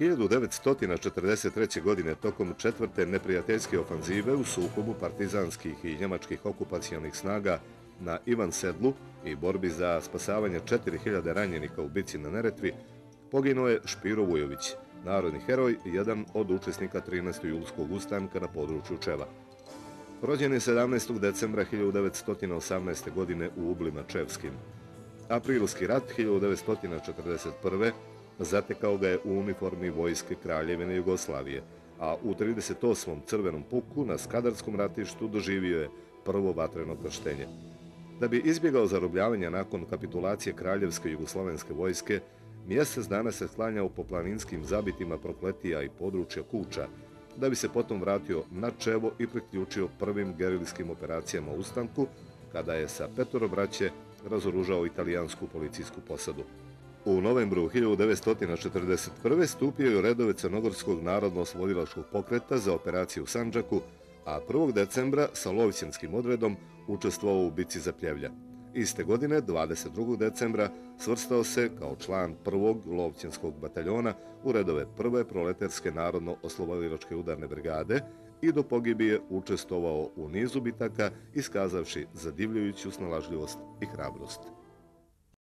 1943. godine tokom četvrte neprijateljske ofanzive u sukobu partizanskih i njemačkih okupacionih snaga na Ivan Sedlu i borbi za spasavanje 4000 ranjenika u bici na Neretvi, poginuo je Špiro Vujović, narodni heroj i jedan od učesnika 13. julskog ustanka na području Čeva. Rođen je 17. decembra 1918. godine u Ublima Čevskim. Aprilski rat 1941. zatekao ga je u uniformi vojske Kraljevine Jugoslavije, a u 38. crvenom puku na Skadarskom ratištu doživio je prvo vatreno krštenje. Da bi izbjegao zarobljavanja nakon kapitulacije Kraljevske jugoslovenske vojske, mjesec dana se sklanjao po planinskim zabitima Prokletija i područja Kuča, da bi se potom vratio na Čevo i priključio prvim gerilskim operacijama u ustanku, kada je sa 5 braće razoružao italijansku policijsku posadu. U novembru 1941. stupio je u redove Crnogorskog narodno-oslobodilačkog pokreta za operaciju u Sandžaku, a 1. decembra sa Lovćenskim odredom učestvovao u bici za Pljevlja. Iste godine, 22. decembra, svrstao se kao član 1. Lovćenskog bataljona u redove 1. proletarske narodno-oslobodilačke udarne brigade i do pogibije učestvovao u nizu bitaka, iskazavši zadivljujuću snalažljivost i hrabrost.